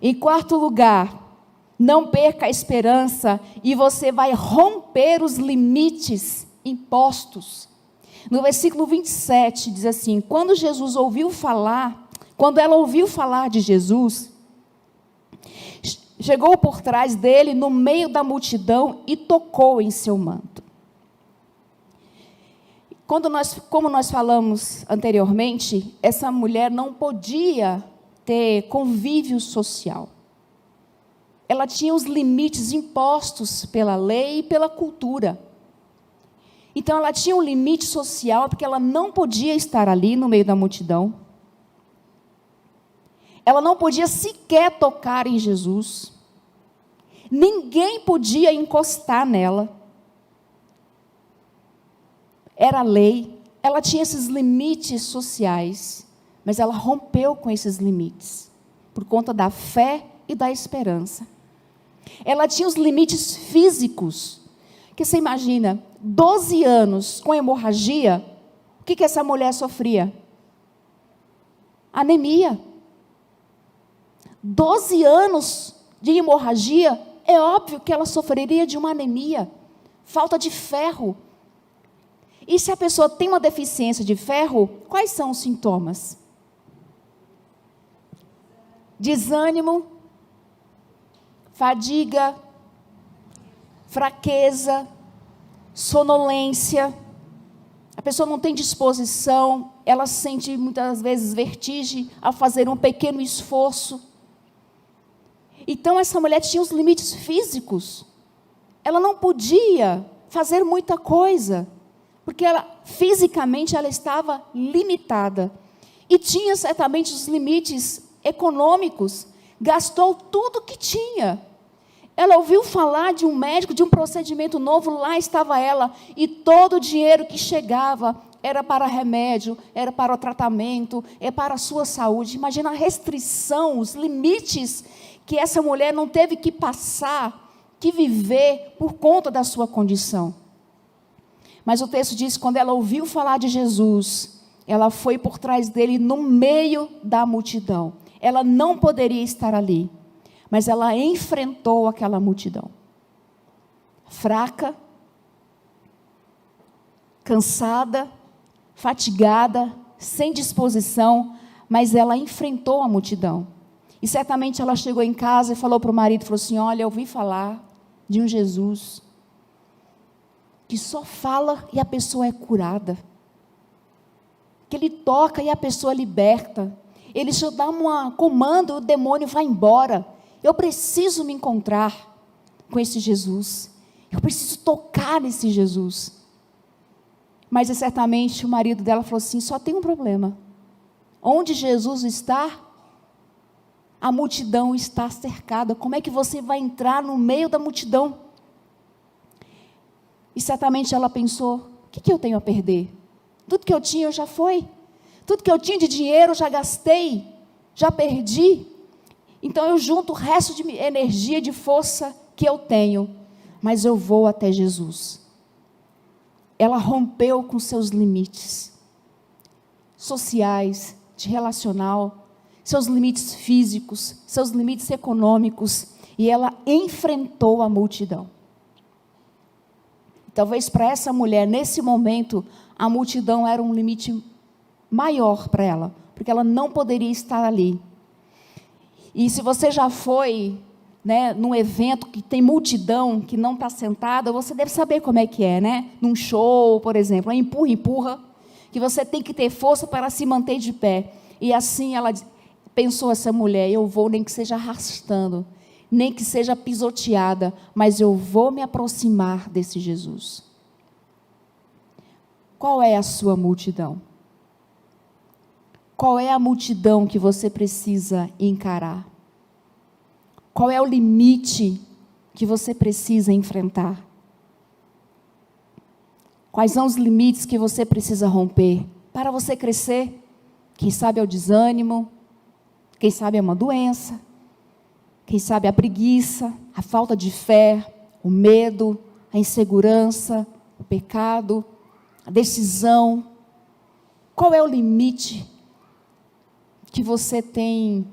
Em quarto lugar, não perca a esperança e você vai romper os limites impostos. No versículo 27 diz assim: quando ela ouviu falar de Jesus, chegou por trás dele, no meio da multidão, e tocou em seu manto. Como nós falamos anteriormente, essa mulher não podia ter convívio social. Ela tinha os limites impostos pela lei e pela cultura. Então, ela tinha um limite social, porque ela não podia estar ali no meio da multidão. Ela não podia sequer tocar em Jesus. Ninguém podia encostar nela. Era lei. Ela tinha esses limites sociais, mas ela rompeu com esses limites, por conta da fé e da esperança. Ela tinha os limites físicos, que você imagina, 12 anos com hemorragia, o que essa mulher sofria? Anemia. 12 anos de hemorragia, é óbvio que ela sofreria de uma anemia, falta de ferro. E se a pessoa tem uma deficiência de ferro, quais são os sintomas? Desânimo, fadiga, fraqueza, sonolência. A pessoa não tem disposição, ela sente muitas vezes vertigem ao fazer um pequeno esforço. Então essa mulher tinha os limites físicos. Ela não podia fazer muita coisa, porque fisicamente ela estava limitada. E tinha certamente os limites econômicos. Gastou tudo que tinha. Ela ouviu falar de um médico, de um procedimento novo, lá estava ela, e todo o dinheiro que chegava era para remédio, era para o tratamento, é para a sua saúde. Imagina a restrição, os limites que essa mulher não teve que passar, que viver por conta da sua condição. Mas o texto diz que quando ela ouviu falar de Jesus, ela foi por trás dele no meio da multidão. Ela não poderia estar ali, mas ela enfrentou aquela multidão. Fraca, cansada, fatigada, sem disposição, mas ela enfrentou a multidão. E certamente ela chegou em casa e falou para o marido, falou assim: olha, eu ouvi falar de um Jesus que só fala e a pessoa é curada, que ele toca e a pessoa liberta, ele só dá um comando e o demônio vai embora. Eu preciso me encontrar com esse Jesus, eu preciso tocar nesse Jesus. Mas certamente o marido dela falou assim: só tem um problema, onde Jesus está, a multidão está cercada, como é que você vai entrar no meio da multidão? E certamente ela pensou: o que eu tenho a perder? Tudo que eu tinha já foi, tudo que eu tinha de dinheiro eu já gastei, já perdi, então eu junto o resto de energia, de força que eu tenho, mas eu vou até Jesus. Ela rompeu com seus limites sociais, de relacional, seus limites físicos, seus limites econômicos, e ela enfrentou a multidão. Talvez para essa mulher, nesse momento, a multidão era um limite maior para ela, porque ela não poderia estar ali. E se você já foi, num evento que tem multidão, que não está sentada, você deve saber como é que é, né? Num show, por exemplo, empurra, empurra, que você tem que ter força para se manter de pé. E assim ela pensou, essa mulher: eu vou, nem que seja arrastando, nem que seja pisoteada, mas eu vou me aproximar desse Jesus. Qual é a sua multidão? Qual é a multidão que você precisa encarar? Qual é o limite que você precisa enfrentar? Quais são os limites que você precisa romper para você crescer? Quem sabe é o desânimo, quem sabe é uma doença, quem sabe a preguiça, a falta de fé, o medo, a insegurança, o pecado, a decisão. Qual é o limite que você tem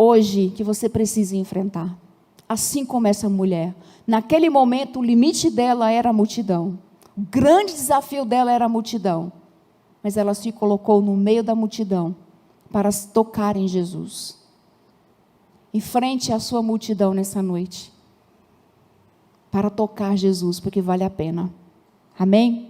hoje que você precisa enfrentar. Assim como essa mulher. Naquele momento, o limite dela era a multidão. O grande desafio dela era a multidão. Mas ela se colocou no meio da multidão para tocar em Jesus. Enfrente a sua multidão nessa noite. Para tocar Jesus, porque vale a pena. Amém?